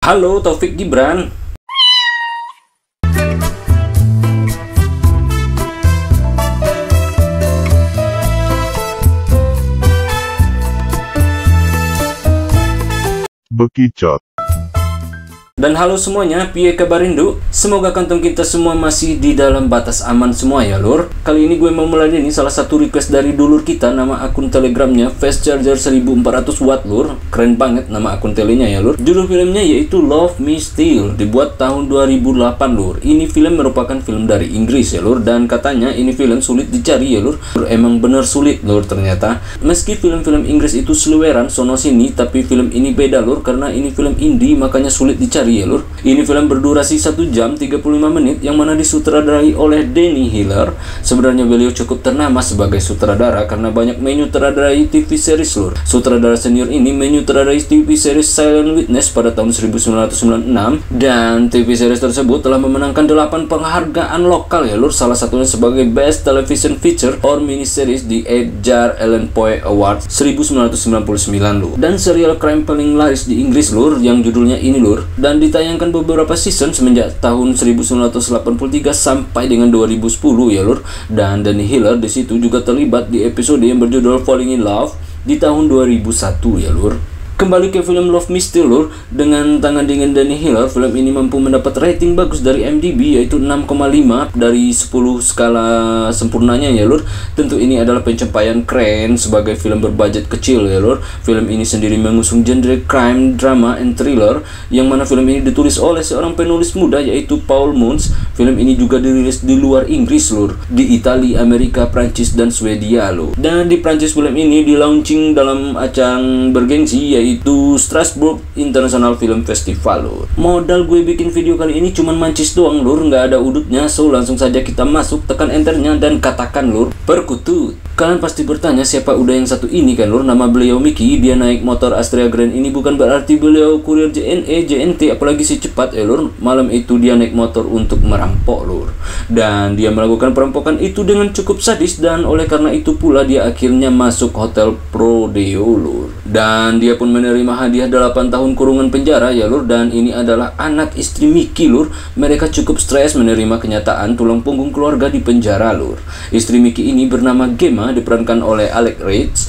Halo, Taufik Gibran. Bekicot. Dan halo semuanya, piye kabar Rindu? Semoga kantong kita semua masih di dalam batas aman semua ya lur. Kali ini gue mau meladeni salah satu request dari dulur kita. Nama akun telegramnya Fast Charger 1400 watt lur. Keren banget nama akun telenya ya lur. Judul filmnya yaitu Love Me Still, dibuat tahun 2008 lur. Ini film merupakan film dari Inggris ya lur. Dan katanya ini film sulit dicari ya lur. Emang bener sulit lur ternyata. Meski film-film Inggris itu seliweran sono sini, tapi film ini beda lur. Karena ini film indie makanya sulit dicari ya lur. Ini film berdurasi 1 jam 35 menit yang mana disutradarai oleh Denny Hiller. Sebenarnya beliau cukup ternama sebagai sutradara karena banyak menyutradarai TV series lur. Sutradara senior ini menyutradarai TV series Silent Witness pada tahun 1996 dan TV series tersebut telah memenangkan 8 penghargaan lokal ya lur. Salah satunya sebagai Best Television Feature or Miniseries di Edgar Allan Poe Award 1999 lur. Dan serial crime paling laris di Inggris lur yang judulnya ini lur. Dan ditayangkan beberapa season semenjak tahun 1983 sampai dengan 2010 ya lur. Dan Denny Hiller di situ juga terlibat di episode yang berjudul Falling in Love di tahun 2001 ya lur. Kembali ke film Love Me Still lur, dengan tangan dingin Denny Hiller, film ini mampu mendapat rating bagus dari IMDb yaitu 6,5 dari 10 skala sempurnanya ya lur. Tentu ini adalah pencapaian keren sebagai film berbudget kecil ya lur. Film ini sendiri mengusung genre crime, drama, and thriller yang mana film ini ditulis oleh seorang penulis muda yaitu Paul Moons. Film ini juga dirilis di luar Inggris lur, di Italia, Amerika, Prancis, dan Swedia lur. Dan di Prancis film ini di launching dalam ajang bergengsi yaitu Strasbourg International Film Festival lur. Modal gue bikin video kali ini cuman mancis doang lur, nggak ada udutnya. So langsung saja kita masuk, tekan enternya dan katakan lur, perkutut. Kalian pasti bertanya siapa udah yang satu ini kan lur. Nama beliau Mickey, dia naik motor Astrea Grand ini bukan berarti beliau kurir JNE, JNT apalagi si cepat ya lur. Malam itu dia naik motor untuk merampok lur. Dan dia melakukan perampokan itu dengan cukup sadis dan oleh karena itu pula dia akhirnya masuk hotel Prodeo lur. Dan dia pun menerima hadiah 8 tahun kurungan penjara ya lur. Dan ini adalah anak istri Mickey lur. Mereka cukup stres menerima kenyataan tulang punggung keluarga di penjara lur. Istri Mickey ini bernama Gemma, diperankan oleh Alex Reitz.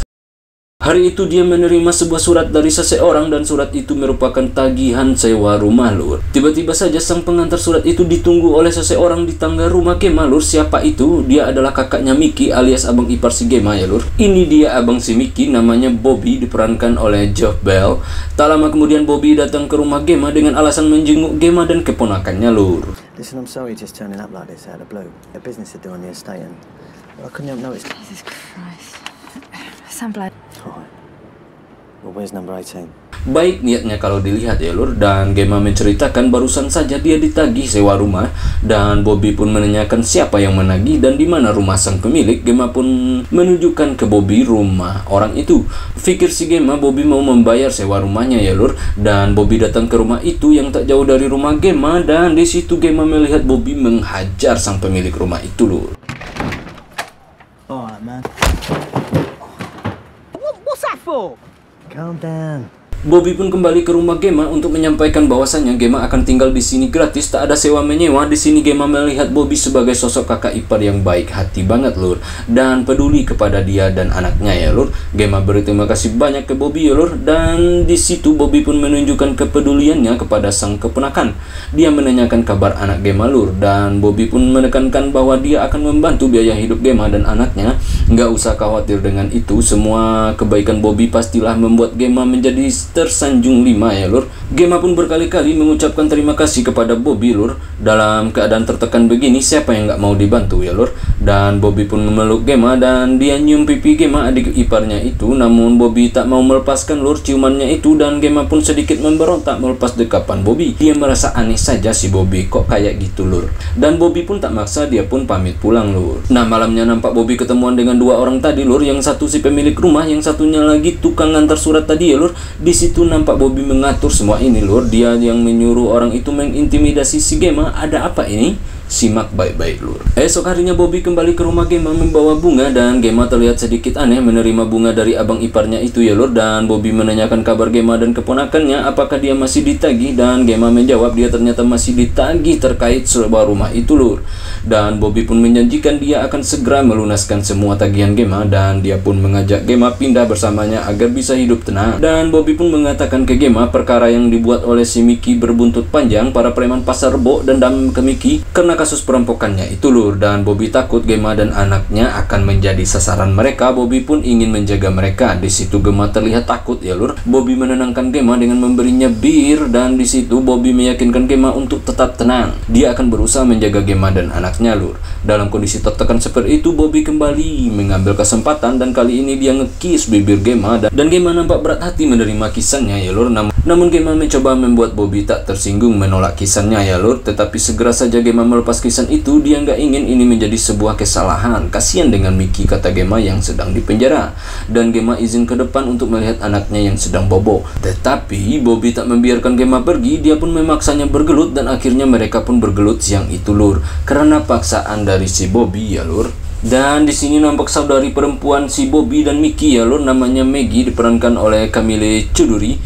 Hari itu dia menerima sebuah surat dari seseorang dan surat itu merupakan tagihan sewa rumah lur. Tiba-tiba saja sang pengantar surat itu ditunggu oleh seseorang di tangga rumah Gemma lur. Siapa itu? Dia adalah kakaknya Mickey alias abang ipar si Gemma ya lur. Ini dia abang si Mickey, namanya Bobby, diperankan oleh Jeff Bell. Tak lama kemudian Bobby datang ke rumah Gemma dengan alasan menjenguk Gemma dan keponakannya lur. Listen, I'm sorry just turning up like this out of the blue. A business to do on the estate and I couldn't help notice. Jesus Christ. Some blood. Alright. Well, where's number 18? Baik niatnya kalau dilihat ya lur. Dan Gemma menceritakan barusan saja dia ditagih sewa rumah. Dan Bobby pun menanyakan siapa yang menagih dan di mana rumah sang pemilik. Gemma pun menunjukkan ke Bobby rumah orang itu. Pikir si Gemma Bobby mau membayar sewa rumahnya ya lur. Dan Bobby datang ke rumah itu yang tak jauh dari rumah Gemma. Dan di situ Gemma melihat Bobby menghajar sang pemilik rumah itu lur. Alright, man. What's that for? Calm down. Bobby pun kembali ke rumah Gemma untuk menyampaikan bahwasannya Gemma akan tinggal di sini gratis, tak ada sewa menyewa. Di sini Gemma melihat Bobby sebagai sosok kakak ipar yang baik hati banget lur dan peduli kepada dia dan anaknya ya lur. Gemma beri terima kasih banyak ke Bobby ya lur. Dan di situ Bobby pun menunjukkan kepeduliannya kepada sang keponakan. Dia menanyakan kabar anak Gemma lur dan Bobby pun menekankan bahwa dia akan membantu biaya hidup Gemma dan anaknya. Nggak usah khawatir dengan itu, semua kebaikan Bobby pastilah membuat Gemma menjadi tersanjung 5 ya lur. Gemma pun berkali-kali mengucapkan terima kasih kepada Bobby lur. Dalam keadaan tertekan begini siapa yang nggak mau dibantu ya lur. Dan Bobby pun memeluk Gemma dan dia nyium pipi Gemma adik iparnya itu. Namun Bobby tak mau melepaskan lur ciumannya itu dan Gemma pun sedikit memberontak melepas dekapan Bobby. Dia merasa aneh saja si Bobby kok kayak gitu lur. Dan Bobby pun tak maksa, dia pun pamit pulang lur. Nah malamnya nampak Bobby ketemuan dengan 2 orang tadi lur. Yang satu si pemilik rumah, yang satunya lagi tukang ngantar surat tadi ya lur. Di situ nampak Bobby mengatur semua ini lur. Dia yang menyuruh orang itu mengintimidasi si Gemma. Ada apa ini? Simak baik-baik lur. Esok harinya Bobby kembali ke rumah Gemma membawa bunga, dan Gemma terlihat sedikit aneh menerima bunga dari abang iparnya itu ya lur. Dan Bobby menanyakan kabar Gemma dan keponakannya apakah dia masih ditagih, dan Gemma menjawab dia ternyata masih ditagih terkait sebuah rumah itu lur. Dan Bobby pun menjanjikan dia akan segera melunaskan semua tagihan Gemma, dan dia pun mengajak Gemma pindah bersamanya agar bisa hidup tenang. Dan Bobby pun mengatakan ke Gemma perkara yang dibuat oleh si Mickey berbuntut panjang, para preman pasar Rebo dendam ke Mickey karena kasus perampokannya itu lur. Dan Bobby takut Gemma dan anaknya akan menjadi sasaran mereka. Bobby pun ingin menjaga mereka. Di situ Gemma terlihat takut ya lur. Bobby menenangkan Gemma dengan memberinya bir, dan di situ Bobby meyakinkan Gemma untuk tetap tenang. Dia akan berusaha menjaga Gemma dan anaknya lur. Dalam kondisi tertekan seperti itu, Bobby kembali mengambil kesempatan, dan kali ini dia ngekis bibir Gemma, dan Gemma nampak berat hati menerima kisannya ya lur. Namun Gemma mencoba membuat Bobby tak tersinggung menolak kisannya ya lur. Tetapi segera saja Gemma melepas kisan itu. Dia nggak ingin ini menjadi sebuah kesalahan. Kasihan dengan Mickey, kata Gemma yang sedang dipenjara. Dan Gemma izin ke depan untuk melihat anaknya yang sedang bobo. Tetapi Bobby tak membiarkan Gemma pergi. Dia pun memaksanya bergelut, dan akhirnya mereka pun bergelut siang itu lur, karena paksaan dari si Bobby ya lur. Dan di sini nampak saudari perempuan si Bobby dan Mickey ya lur, namanya Maggie, diperankan oleh Camille Chuduri.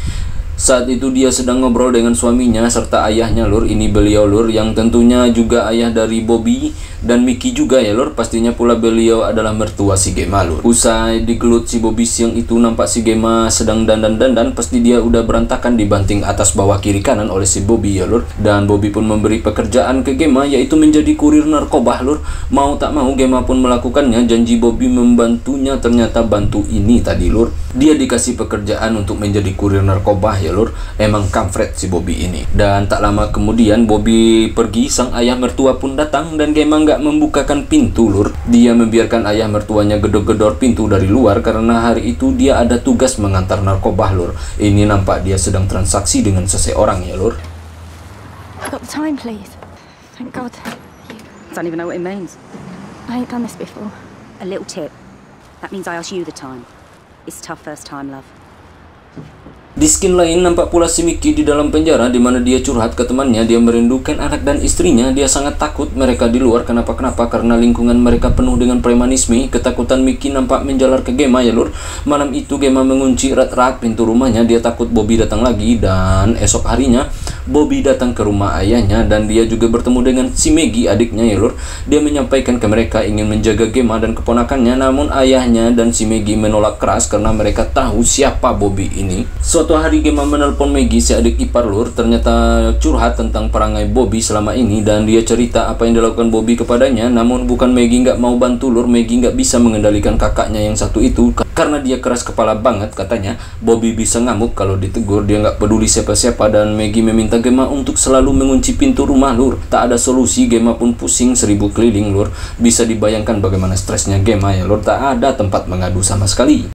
Saat itu dia sedang ngobrol dengan suaminya serta ayahnya lur. Ini beliau lur, yang tentunya juga ayah dari Bobby dan Mickey juga ya lur. Pastinya pula beliau adalah mertua si Gemma lur. Usai digelut si Bobby siang itu, nampak si Gemma sedang dandan-dandan. Pasti dia udah berantakan dibanting atas bawah kiri kanan oleh si Bobby ya lur. Dan Bobby pun memberi pekerjaan ke Gemma, yaitu menjadi kurir narkoba lur. Mau tak mau Gemma pun melakukannya. Janji Bobby membantunya, ternyata bantu ini tadi lur. Dia dikasih pekerjaan untuk menjadi kurir narkoba ya lur. Emang kampret si Bobby ini. Dan tak lama kemudian Bobby pergi, sang ayah mertua pun datang, dan Gemma nggak membukakan pintu lur. Dia membiarkan ayah mertuanya gedor-gedor pintu dari luar karena hari itu dia ada tugas mengantar narkoba lur. Ini nampak dia sedang transaksi dengan seseorang ya lur. I got the time, please. Thank God. I don't even know what it means. I ain't done this before. A little tip. That means I ask you the time. It's tough first time, love. Di skin lain nampak pula si Mickey di dalam penjara, di mana dia curhat ke temannya. Dia merindukan anak dan istrinya. Dia sangat takut mereka di luar. Kenapa karena lingkungan mereka penuh dengan premanisme. Ketakutan Mickey nampak menjalar ke Gemma ya lur. Malam itu Gemma mengunci erat-erat pintu rumahnya. Dia takut Bobby datang lagi. Dan esok harinya Bobby datang ke rumah ayahnya, dan dia juga bertemu dengan si Maggie, adiknya ya lur. Dia menyampaikan ke mereka ingin menjaga Gemma dan keponakannya. Namun ayahnya dan si Maggie menolak keras karena mereka tahu siapa Bobby ini. Suatu hari Gemma menelpon Maggie, si adik ipar lur. Ternyata curhat tentang perangai Bobby selama ini, dan dia cerita apa yang dilakukan Bobby kepadanya. Namun bukan Maggie nggak mau bantu lur. Maggie nggak bisa mengendalikan kakaknya yang satu itu karena dia keras kepala banget katanya. Bobby bisa ngamuk kalau ditegur. Dia nggak peduli siapa-siapa, dan Maggie meminta Gemma untuk selalu mengunci pintu rumah lur. Tak ada solusi, Gemma pun pusing 1000 keliling lur. Bisa dibayangkan bagaimana stresnya Gemma ya lur. Tak ada tempat mengadu sama sekali.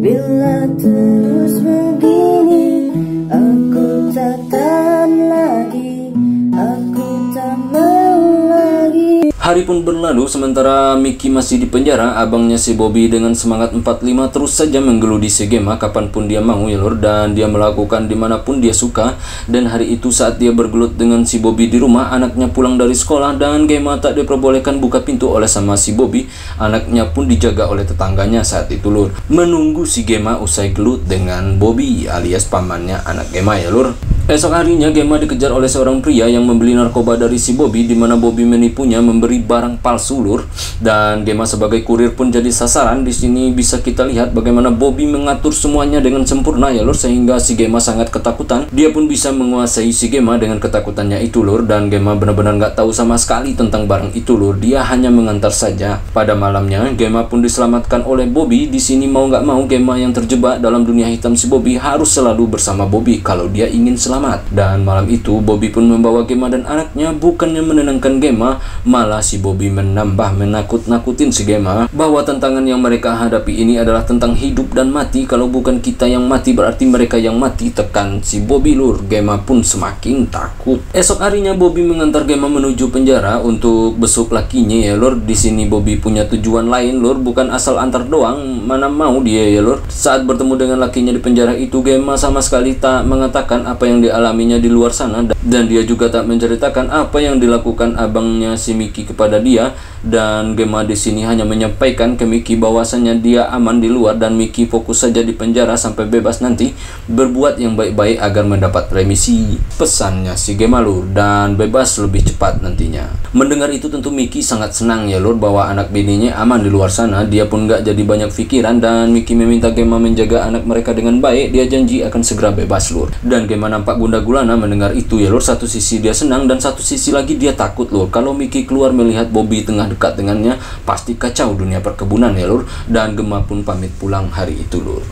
Bila terus begini, aku tak tahan lagi, aku tak mau lagi. Hari pun berlalu, sementara Mickey masih di penjara. Abangnya si Bobby dengan semangat 45 terus saja menggeludi si Gemma kapanpun dia mau ya lur, dan dia melakukan dimanapun dia suka. Dan hari itu saat dia bergelut dengan si Bobby di rumah, anaknya pulang dari sekolah, dan Gemma tak diperbolehkan buka pintu oleh sama si Bobby. Anaknya pun dijaga oleh tetangganya saat itu lur, menunggu si Gemma usai gelut dengan Bobby alias pamannya anak Gemma ya lur. Esok harinya Gemma dikejar oleh seorang pria yang membeli narkoba dari si Bobby, di mana Bobby menipunya memberi barang palsu lur. Dan Gemma sebagai kurir pun jadi sasaran. Di sini bisa kita lihat bagaimana Bobby mengatur semuanya dengan sempurna ya lur, sehingga si Gemma sangat ketakutan. Dia pun bisa menguasai si Gemma dengan ketakutannya itu lur, dan Gemma benar-benar nggak tahu sama sekali tentang barang itu lur. Dia hanya mengantar saja. Pada malamnya Gemma pun diselamatkan oleh Bobby. Di sini mau nggak mau Gemma yang terjebak dalam dunia hitam si Bobby harus selalu bersama Bobby kalau dia ingin selamat. Dan malam itu Bobby pun membawa Gemma dan anaknya. Bukannya menenangkan Gemma, malah si Bobby menambah menakut-nakutin si Gemma bahwa tantangan yang mereka hadapi ini adalah tentang hidup dan mati. Kalau bukan kita yang mati berarti mereka yang mati, tekan si Bobby lur. Gemma pun semakin takut. Esok harinya Bobby mengantar Gemma menuju penjara untuk besuk lakinya ya lur. Di sini Bobby punya tujuan lain lur, bukan asal antar doang. Mana mau dia ya lur. Saat bertemu dengan lakinya di penjara itu, Gemma sama sekali tak mengatakan apa yang dia dialaminya di luar sana, dan dia juga tak menceritakan apa yang dilakukan abangnya si Mickey kepada dia. Dan Gemma di sini hanya menyampaikan ke Mickey bahwasanya dia aman di luar dan Mickey fokus saja di penjara sampai bebas nanti, berbuat yang baik-baik agar mendapat remisi, pesannya si Gemma lur, dan bebas lebih cepat nantinya. Mendengar itu tentu Mickey sangat senang ya lur, bahwa anak bininya aman di luar sana. Dia pun gak jadi banyak pikiran dan Mickey meminta Gemma menjaga anak mereka dengan baik. Dia janji akan segera bebas lur. Dan Gemma nampak gundah gulana mendengar itu ya lur. Satu sisi dia senang dan satu sisi lagi dia takut lur. Kalau Mickey keluar melihat Bobby tengah dekat dengannya, pasti kacau dunia perkebunan ya lur. Dan Gemma pun pamit pulang hari itu lur.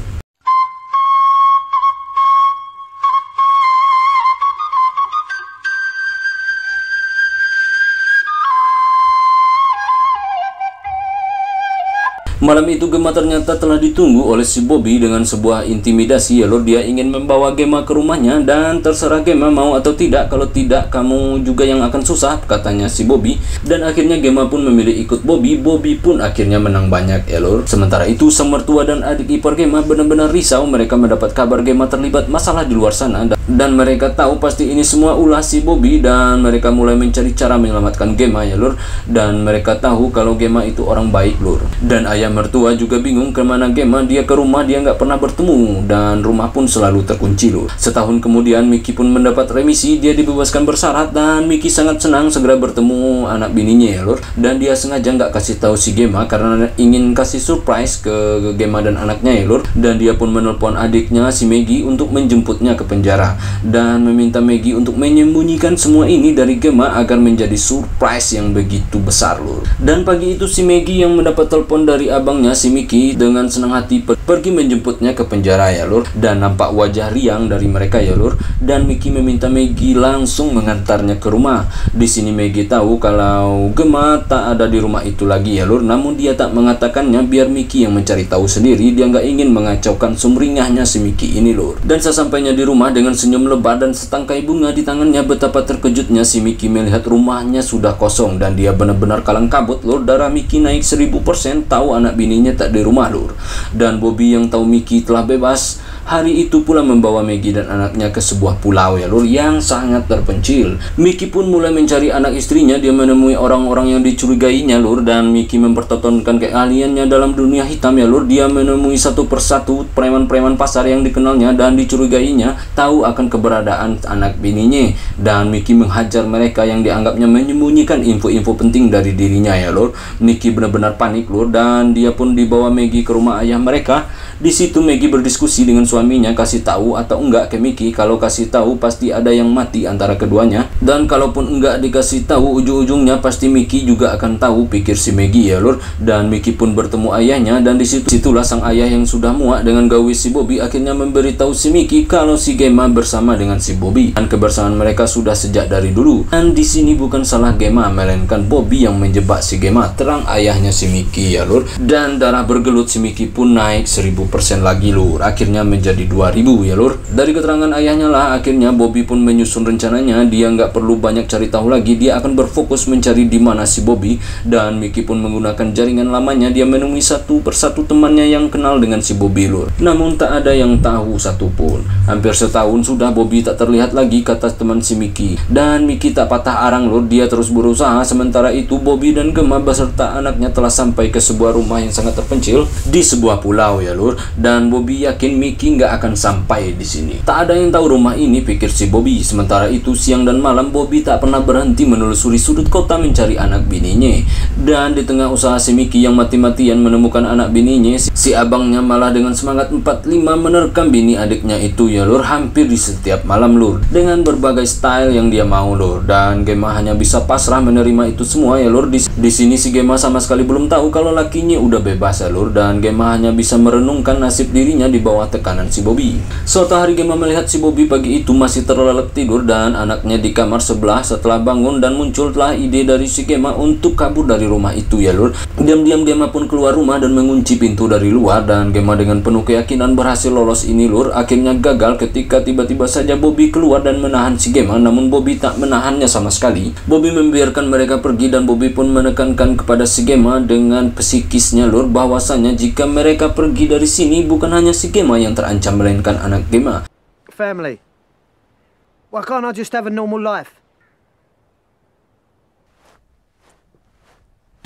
Malam itu Gemma ternyata telah ditunggu oleh si Bobby dengan sebuah intimidasi ya lur. Dia ingin membawa Gemma ke rumahnya dan terserah Gemma mau atau tidak. Kalau tidak kamu juga yang akan susah, katanya si Bobby. Dan akhirnya Gemma pun memilih ikut Bobby. Bobby pun akhirnya menang banyak ya lur. Sementara itu sang mertua dan adik ipar Gemma benar-benar risau. Mereka mendapat kabar Gemma terlibat masalah di luar sana, dan mereka tahu pasti ini semua ulah si Bobby. Dan mereka mulai mencari cara menyelamatkan Gemma ya lur. Dan mereka tahu kalau Gemma itu orang baik lur. Dan ayah mertua juga bingung kemana Gemma. Dia ke rumah dia nggak pernah bertemu dan rumah pun selalu terkunci lur. Setahun kemudian Mickey pun mendapat remisi. Dia dibebaskan bersyarat dan Mickey sangat senang segera bertemu anak bininya ya lur. Dan dia sengaja nggak kasih tahu si Gemma karena ingin kasih surprise ke Gemma dan anaknya ya lur. Dan dia pun menelpon adiknya si Maggie untuk menjemputnya ke penjara dan meminta Maggie untuk menyembunyikan semua ini dari Gemma agar menjadi surprise yang begitu besar lur. Dan pagi itu si Maggie yang mendapat telepon dari abangnya si Mickey dengan senang hati pergi menjemputnya ke penjara ya lur. Dan nampak wajah riang dari mereka ya lur. Dan Mickey meminta Maggie langsung mengantarnya ke rumah. Di sini Maggie tahu kalau Gemma tak ada di rumah itu lagi ya lur. Namun dia tak mengatakannya biar Mickey yang mencari tahu sendiri. Dia nggak ingin mengacaukan sumringahnya si Mickey ini lur. Dan sesampainya di rumah dengan senyum lebar dan setangkai bunga di tangannya, betapa terkejutnya si Mickey melihat rumahnya sudah kosong. Dan dia benar-benar kalang kabut lur. Darah Mickey naik 1000%, tahu anak bininya tak di rumah lur. Dan Bobby yang tahu Mickey telah bebas hari itu pula membawa Maggie dan anaknya ke sebuah pulau ya lur yang sangat terpencil. Mickey pun mulai mencari anak istrinya. Dia menemui orang-orang yang dicurigainya lur. Dan Mickey mempertontonkan keahliannya dalam dunia hitam ya lur. Dia menemui satu persatu preman-preman pasar yang dikenalnya dan dicurigainya tahu akan keberadaan anak bininya. Dan Mickey menghajar mereka yang dianggapnya menyembunyikan info-info penting dari dirinya ya lur. Mickey benar-benar panik lur. Dan dia pun dibawa Maggie ke rumah ayah mereka. Di situ Maggie berdiskusi dengan suaminya, kasih tahu atau enggak ke Mickey. Kalau kasih tahu pasti ada yang mati antara keduanya, dan kalaupun enggak dikasih tahu ujung-ujungnya pasti Mickey juga akan tahu, pikir si Maggie ya lur. Dan Mickey pun bertemu ayahnya, dan disitulah sang ayah yang sudah muak dengan gawe si Bobby akhirnya memberitahu si Mickey kalau si Gemma bersama dengan si Bobby dan kebersamaan mereka sudah sejak dari dulu. Dan di sini bukan salah Gemma melainkan Bobby yang menjebak si Gemma, terang ayahnya si Mickey ya lur. Dan darah bergelut si Mickey pun naik 1000% lagi lur, akhirnya menjadi 2000 ya lur. Dari keterangan ayahnya lah akhirnya Bobby pun menyusun rencananya. Dia nggak perlu banyak cari tahu lagi, dia akan berfokus mencari di mana si Bobby. Dan Mickey pun menggunakan jaringan lamanya. Dia menemui satu persatu temannya yang kenal dengan si Bobby lur. Namun tak ada yang tahu satupun. Hampir setahun sudah Bobby tak terlihat lagi, kata teman si Mickey. Dan Mickey tak patah arang lur, dia terus berusaha. Sementara itu Bobby dan Gemma beserta anaknya telah sampai ke sebuah rumah yang sangat terpencil di sebuah pulau ya lur. Dan Bobby yakin Mickey nggak akan sampai di sini. Tak ada yang tahu rumah ini, pikir si Bobby. Sementara itu siang dan malam Bobby tak pernah berhenti menelusuri sudut kota mencari anak bininya. Dan di tengah usaha si Mickey yang mati-matian menemukan anak bininya, si abangnya malah dengan semangat 45 menerkam bini adiknya itu ya lur, hampir di setiap malam lur, dengan berbagai style yang dia mau lur. Dan Gemma hanya bisa pasrah menerima itu semua ya lur. Di sini si Gemma sama sekali belum tahu kalau lakinya udah bebas ya lur. Dan Gemma hanya bisa merenungkan nasib dirinya di bawah tekanan si Bobby. Suatu hari Gemma melihat si Bobby pagi itu masih terlelap tidur dan anaknya di kamar sebelah. Setelah bangun dan muncullah ide dari si Gemma untuk kabur dari rumah itu ya lur. Diam-diam Gemma pun keluar rumah dan mengunci pintu dari luar. Dan Gemma dengan penuh keyakinan berhasil lolos ini lur. Akhirnya gagal ketika tiba-tiba saja Bobby keluar dan menahan si Gemma. Namun Bobby tak menahannya sama sekali. Bobby membiarkan mereka pergi dan Bobby pun menekankan kepada si Gemma dengan psikisnya lur, bahwasanya jika mereka pergi dari sini bukan hanya si Gemma yang terancam melainkan anak Gemma. Family. Why can't I just have a normal life?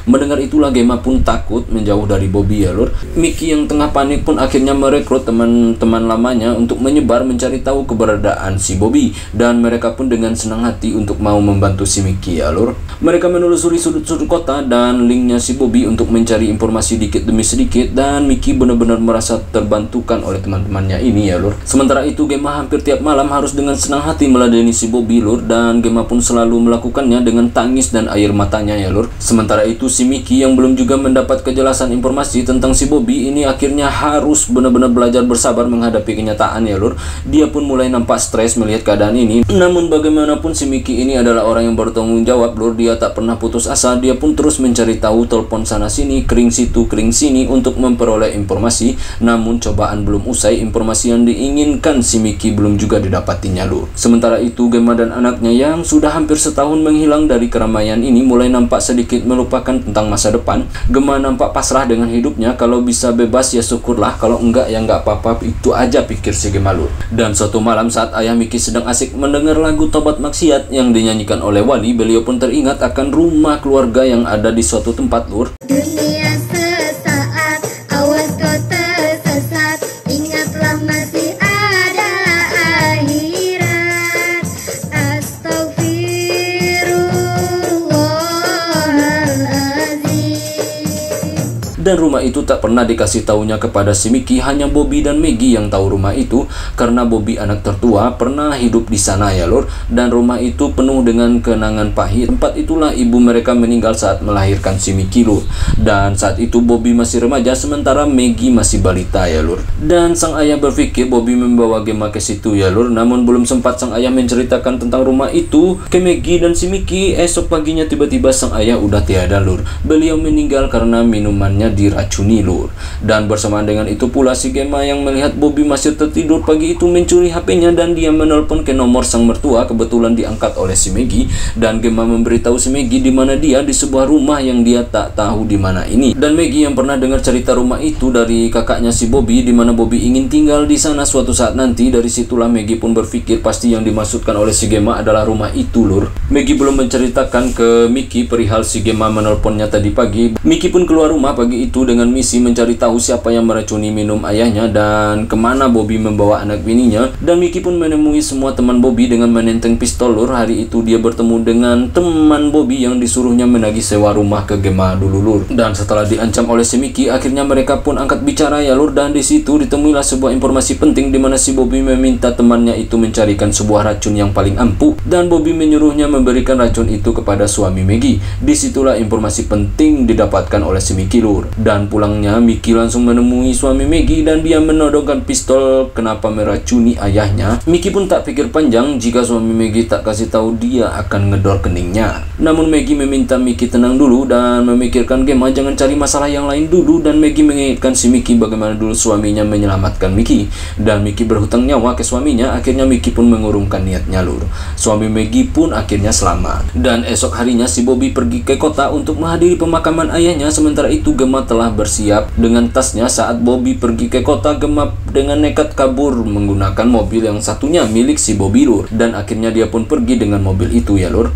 Mendengar itulah Gemma pun takut menjauh dari Bobby ya lur. Mickey yang tengah panik pun akhirnya merekrut teman-teman lamanya untuk menyebar mencari tahu keberadaan si Bobby. Dan mereka pun dengan senang hati untuk mau membantu si Mickey ya lur. Mereka menelusuri sudut-sudut kota dan linknya si Bobby untuk mencari informasi dikit demi sedikit. Dan Mickey benar-benar merasa terbantukan oleh teman-temannya ini ya lur. Sementara itu Gemma hampir tiap malam harus dengan senang hati meladeni si Bobby lur. Dan Gemma pun selalu melakukannya dengan tangis dan air matanya ya lur. Sementara itu si Mickey yang belum juga mendapat kejelasan informasi tentang si Bobby ini akhirnya harus benar-benar belajar bersabar menghadapi kenyataan ya lur. Dia pun mulai nampak stres melihat keadaan ini. Namun bagaimanapun si Mickey ini adalah orang yang bertanggung jawab lur. Dia tak pernah putus asa. Dia pun terus mencari tahu, telepon sana sini, kering situ kering sini untuk memperoleh informasi. Namun cobaan belum usai, informasi yang diinginkan si Mickey belum juga didapatinya lur. Sementara itu Gemma dan anaknya yang sudah hampir setahun menghilang dari keramaian ini mulai nampak sedikit melupakan tentang masa depan. Gemma nampak pasrah dengan hidupnya. Kalau bisa bebas ya syukurlah, kalau enggak ya enggak apa-apa, itu aja pikir si Gemma lur. Dan suatu malam saat ayah Mickey sedang asik mendengar lagu tobat maksiat yang dinyanyikan oleh Wali, beliau pun teringat akan rumah keluarga yang ada di suatu tempat lur. Dunia sesaat, awas kau tersesat, ingatlah masih ada akhirat. Astaghfirullahaladzim. Dan rumah itu tak pernah dikasih taunya kepada si Mickey, hanya Bobby dan Maggie yang tahu rumah itu. Karena Bobby anak tertua pernah hidup di sana ya lor. Dan rumah itu penuh dengan kenangan pahit. Tempat itulah ibu mereka meninggal saat melahirkan si Mickey lor. Dan saat itu Bobby masih remaja sementara Maggie masih balita ya lor. Dan sang ayah berpikir Bobby membawa Gemma ke situ ya lor. Namun belum sempat sang ayah menceritakan tentang rumah itu ke Maggie dan si Mickey, esok paginya tiba-tiba sang ayah udah tiada lor. Beliau meninggal karena minumannya diracuni lur. Dan bersamaan dengan itu pula si Gemma yang melihat Bobby masih tertidur pagi itu mencuri HP-nya dan dia menelpon ke nomor sang mertua. Kebetulan diangkat oleh si Maggie dan Gemma memberitahu si Maggie di mana dia, di sebuah rumah yang dia tak tahu di mana ini. Dan Maggie yang pernah dengar cerita rumah itu dari kakaknya si Bobby, di mana Bobby ingin tinggal di sana suatu saat nanti. Dari situlah Maggie pun berpikir pasti yang dimaksudkan oleh si Gemma adalah rumah itu lur. Maggie belum menceritakan ke Mickey perihal si Gemma menelponnya tadi pagi. Mickey pun keluar rumah pagi itu dengan misi mencari tahu siapa yang meracuni minum ayahnya dan kemana Bobby membawa anak bininya. Dan Mickey pun menemui semua teman Bobby dengan menenteng pistol lur. Hari itu dia bertemu dengan teman Bobby yang disuruhnya menagih sewa rumah ke Gemma dulu lur. Dan setelah diancam oleh si Mickey, akhirnya mereka pun angkat bicara ya lur. Dan di situ ditemuilah sebuah informasi penting di mana si Bobby meminta temannya itu mencarikan sebuah racun yang paling ampuh dan Bobby menyuruhnya memberikan racun itu kepada suami Maggie. Disitulah informasi penting didapatkan oleh si Mickey lur. Dan pulangnya Mickey langsung menemui suami Maggie dan dia menodongkan pistol kenapa meracuni ayahnya. Mickey pun tak pikir panjang, jika suami Maggie tak kasih tahu dia akan ngedor keningnya. Namun Maggie meminta Mickey tenang dulu dan memikirkan Gemma jangan cari masalah yang lain dulu. Dan Maggie mengingatkan si Mickey bagaimana dulu suaminya menyelamatkan Mickey. Dan Mickey berhutang nyawa ke suaminya. Akhirnya Mickey pun mengurungkan niatnya lur. Suami Maggie pun akhirnya selamat. Dan esok harinya si Bobby pergi ke kota untuk menghadiri pemakaman ayahnya. Sementara itu Gemma telah bersiap dengan tasnya. Saat Bobby pergi ke kota, Gemma dengan nekat kabur menggunakan mobil yang satunya milik si Bobby lur. Dan akhirnya dia pun pergi dengan mobil itu ya lur.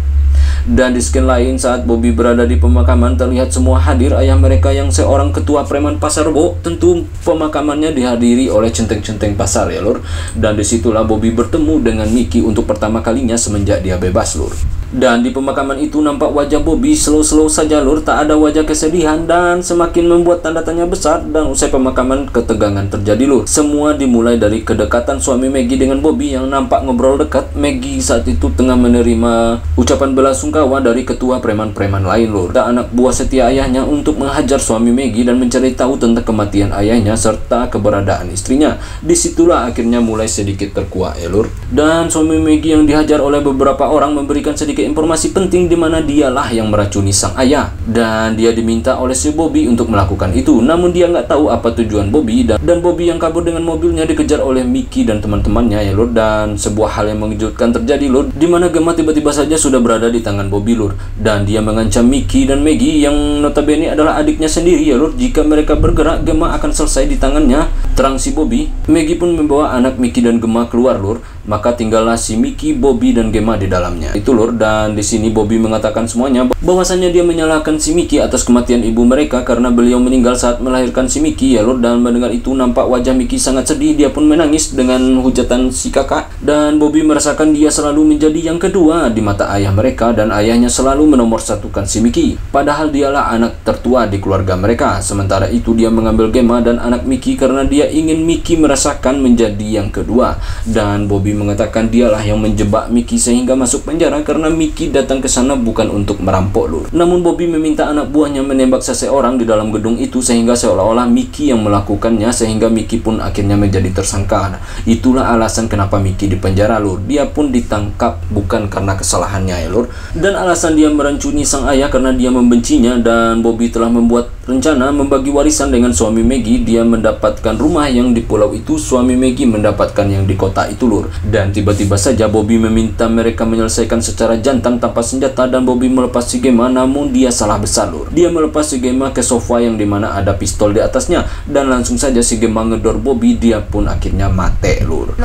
Dan di scan lain saat Bobby berada di pemakaman terlihat semua hadir. Ayah mereka yang seorang ketua preman pasar Rebo. Tentu pemakamannya dihadiri oleh centeng-centeng pasar ya lur. Dan disitulah Bobby bertemu dengan Mickey untuk pertama kalinya semenjak dia bebas lur. Dan di pemakaman itu nampak wajah Bobby slow-slow saja lur, tak ada wajah kesedihan dan semakin membuat tanda tanya besar. Dan usai pemakaman ketegangan terjadi lur. Semua dimulai dari kedekatan suami Maggie dengan Bobby yang nampak ngobrol dekat. Maggie saat itu tengah menerima ucapan belasungkawa dari ketua preman-preman lain lur. Dan anak buah setia ayahnya untuk menghajar suami Maggie dan mencari tahu tentang kematian ayahnya serta keberadaan istrinya. Disitulah akhirnya mulai sedikit terkuak ya lur. Dan suami Maggie yang dihajar oleh beberapa orang memberikan sedikit informasi penting di mana dialah yang meracuni sang ayah, dan dia diminta oleh si Bobby untuk melakukan itu. Namun dia nggak tahu apa tujuan Bobby, dan Bobby yang kabur dengan mobilnya dikejar oleh Mickey dan teman-temannya ya lur. Dan sebuah hal yang mengejutkan terjadi lur, di mana Gemma tiba-tiba saja sudah berada di tangan Bobby lur, dan dia mengancam Mickey dan Maggie yang notabene adalah adiknya sendiri ya lur, jika mereka bergerak Gemma akan selesai di tangannya. Terang si Bobby, Maggie pun membawa anak Mickey dan Gemma keluar lur, maka tinggallah si Mickey, Bobby dan Gemma di dalamnya itu lur. Dan di sini Bobby mengatakan semuanya bahwasannya dia menyalahkan si Mickey atas kematian ibu mereka karena beliau meninggal saat melahirkan si Mickey ya lur. Dan mendengar itu nampak wajah Mickey sangat sedih, dia pun menangis dengan hujatan si kakak, dan Bobby merasakan dia selalu menjadi yang kedua di mata ayah mereka, dan ayahnya selalu menomorsatukan si Mickey padahal dialah anak tertua di keluarga mereka. Sementara itu dia mengambil Gemma dan anak Mickey karena dia ingin Mickey merasakan menjadi yang kedua, dan Bobby mengatakan dialah yang menjebak Mickey sehingga masuk penjara karena Mickey datang ke sana bukan untuk merampok lur. Namun Bobby meminta anak buahnya menembak seseorang di dalam gedung itu sehingga seolah-olah Mickey yang melakukannya, sehingga Mickey pun akhirnya menjadi tersangka. Nah, itulah alasan kenapa Mickey dipenjara lur. Dia pun ditangkap bukan karena kesalahannya ya lur, dan alasan dia merancuni sang ayah karena dia membencinya. Dan Bobby telah membuat rencana membagi warisan dengan suami Maggie. Dia mendapatkan rumah yang di pulau itu, suami Maggie mendapatkan yang di kota itu lur. Dan tiba-tiba saja Bobby meminta mereka menyelesaikan secara jantan tanpa senjata, dan Bobby melepas si Gemma, namun dia salah besar lur. Dia melepas si Gemma ke sofa yang dimana ada pistol di atasnya, dan langsung saja si Gemma ngedor Bobby, dia pun akhirnya mati lur.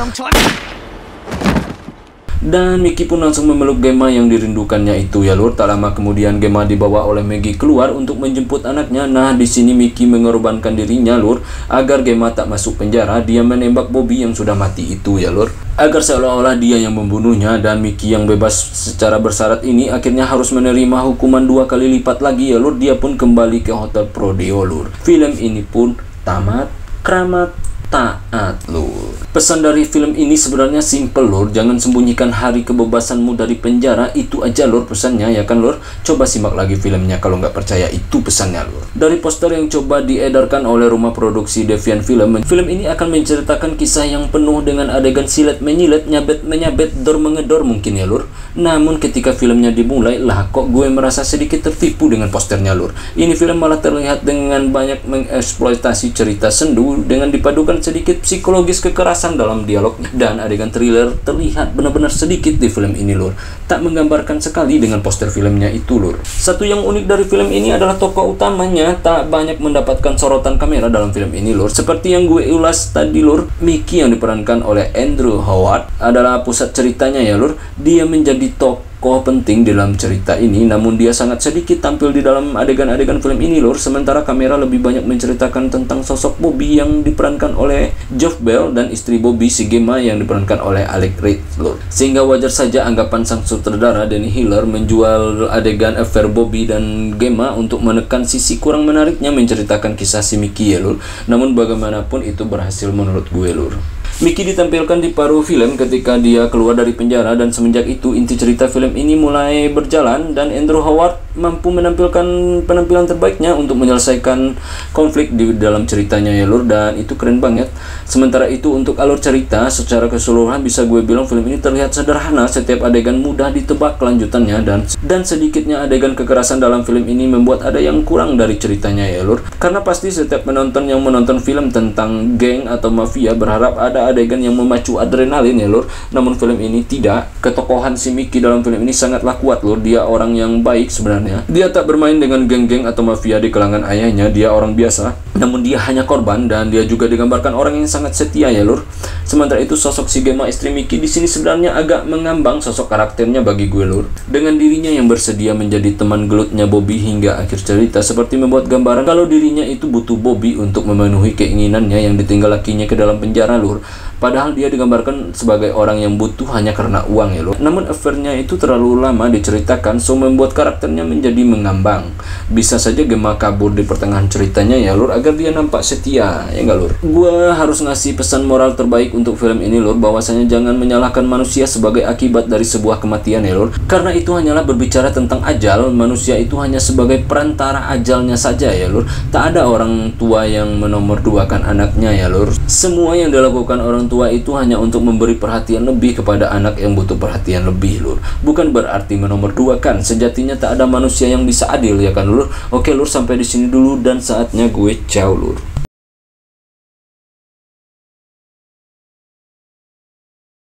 Dan Mickey pun langsung memeluk Gemma yang dirindukannya itu ya lur. Tak lama kemudian Gemma dibawa oleh Maggie keluar untuk menjemput anaknya. Nah, di sini Mickey mengorbankan dirinya lur agar Gemma tak masuk penjara. Dia menembak Bobby yang sudah mati itu ya lur, agar seolah-olah dia yang membunuhnya. Dan Mickey yang bebas secara bersyarat ini akhirnya harus menerima hukuman 2 kali lipat lagi ya lur. Dia pun kembali ke Hotel Prodeo lur. Film ini pun tamat, keramat, taat lur. Pesan dari film ini sebenarnya simple lur, jangan sembunyikan hari kebebasanmu dari penjara, itu aja lur pesannya ya kan lur. Coba simak lagi filmnya kalau nggak percaya, itu pesannya lur. Dari poster yang coba diedarkan oleh rumah produksi Deviant Film, film ini akan menceritakan kisah yang penuh dengan adegan silet menyilet, nyabet menyabet, dor mengedor mungkin ya lur. Namun ketika filmnya dimulai lah kok gue merasa sedikit tertipu dengan posternya lur. Ini film malah terlihat dengan banyak mengeksploitasi cerita sendu dengan dipadukan sedikit psikologis kekerasan dalam dialognya, dan adegan thriller terlihat benar-benar sedikit di film ini lur. Tak menggambarkan sekali dengan poster filmnya itu lur. Satu yang unik dari film ini adalah tokoh utamanya tak banyak mendapatkan sorotan kamera dalam film ini lur. Seperti yang gue ulas tadi lur, Mickey yang diperankan oleh Andrew Howard adalah pusat ceritanya ya lur. Dia menjadi tokoh penting dalam cerita ini, namun dia sangat sedikit tampil di dalam adegan-adegan film ini lur. Sementara kamera lebih banyak menceritakan tentang sosok Bobby yang diperankan oleh Geoff Bell dan istri Bobby si Gemma yang diperankan oleh Alec Reid lur. Sehingga wajar saja anggapan sang sutradara Denny Hiller menjual adegan affair Bobby dan Gemma untuk menekan sisi kurang menariknya menceritakan kisah si Mickey ya lur. Namun bagaimanapun itu berhasil menurut gue lur. Mickey ditampilkan di paruh film ketika dia keluar dari penjara, dan semenjak itu inti cerita film ini mulai berjalan, dan Andrew Howard mampu menampilkan penampilan terbaiknya untuk menyelesaikan konflik di dalam ceritanya ya lur, dan itu keren banget. Sementara itu untuk alur cerita secara keseluruhan bisa gue bilang film ini terlihat sederhana, setiap adegan mudah ditebak kelanjutannya, dan sedikitnya adegan kekerasan dalam film ini membuat ada yang kurang dari ceritanya ya lur. Karena pasti setiap penonton yang menonton film tentang geng atau mafia berharap ada adegan yang memacu adrenalin ya lur. Namun film ini tidak. Ketokohan si Mickey dalam film ini sangatlah kuat lur. Dia orang yang baik sebenarnya. Dia tak bermain dengan geng-geng atau mafia di kalangan ayahnya. Dia orang biasa, namun dia hanya korban, dan dia juga digambarkan orang yang sangat setia ya lur. Sementara itu sosok si Gemma istri Mickey di sini sebenarnya agak mengambang sosok karakternya bagi gue lur. Dengan dirinya yang bersedia menjadi teman gelutnya Bobby hingga akhir cerita, seperti membuat gambaran kalau dirinya itu butuh Bobby untuk memenuhi keinginannya yang ditinggal lakinya ke dalam penjara lur. Padahal dia digambarkan sebagai orang yang butuh hanya karena uang ya lur. Namun affairnya itu terlalu lama diceritakan, so membuat karakternya menjadi mengambang. Bisa saja Gemma kabur di pertengahan ceritanya ya lur, agar dia nampak setia ya nggak lur. Gua harus ngasih pesan moral terbaik untuk film ini lur, bahwasanya jangan menyalahkan manusia sebagai akibat dari sebuah kematian ya lur. Karena itu hanyalah berbicara tentang ajal, manusia itu hanya sebagai perantara ajalnya saja ya lur. Tak ada orang tua yang menomorduakan anaknya ya lur. Semua yang dilakukan orang tua itu hanya untuk memberi perhatian lebih kepada anak yang butuh perhatian lebih, Lur. Bukan berarti menomorduakan. Sejatinya tak ada manusia yang bisa adil, ya kan, Lur? Oke, Lur, sampai di sini dulu dan saatnya gue ciao, Lur.